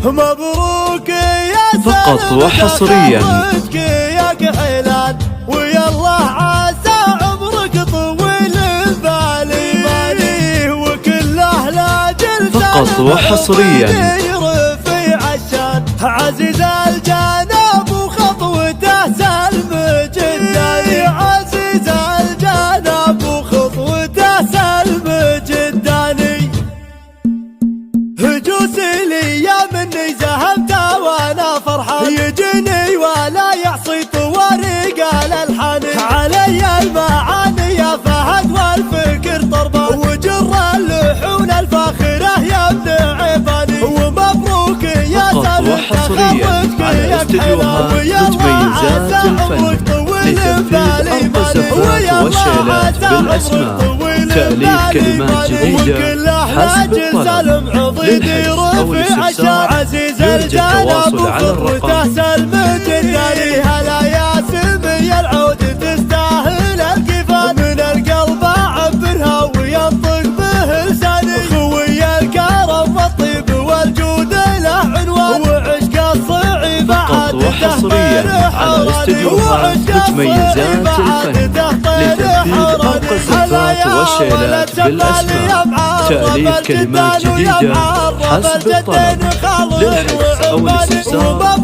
مبروك يا فقط وحصريا يا كحيلان، ويا الله عسى عمرك طويل بالي، وكل اهل جلسان فقط وحصريا رفيع الشان، عزيز الجناب وخطوته سلم جداني، عزيز الجناب وخطوته سلم جداني. هجوسي لي يا مني زهمت وانا فرحان، يجيني ولا يعصي طوارق الالحان، علي المعاني يا فهد والفكر طربان، وجر اللحون الفاخره يا ابن عباني، ومبروك يا سلم تخرجك يا كحيلان، ويا الله عسى عمرك طويل بالي بالي، والشيلات بالاسماء، تأليف كلمات جديدة حسب الطلب. للحجز أو الاستفسار يرجى التواصل على الرقم. سلم جداني، هلا يا سمي العود تستاهل الكفان، من القلب اعبرها وينطق به لساني، خوي الكرم والطيب والجود له عنوان، وعشق الصعيب فقط وحصريا على استديوهات متميزات الفن، لتنفيذ فوق الزفات والشيلات بالأسماء، تأليف كلمات جديدة حسب الطلب. للحجز أو الاستفسار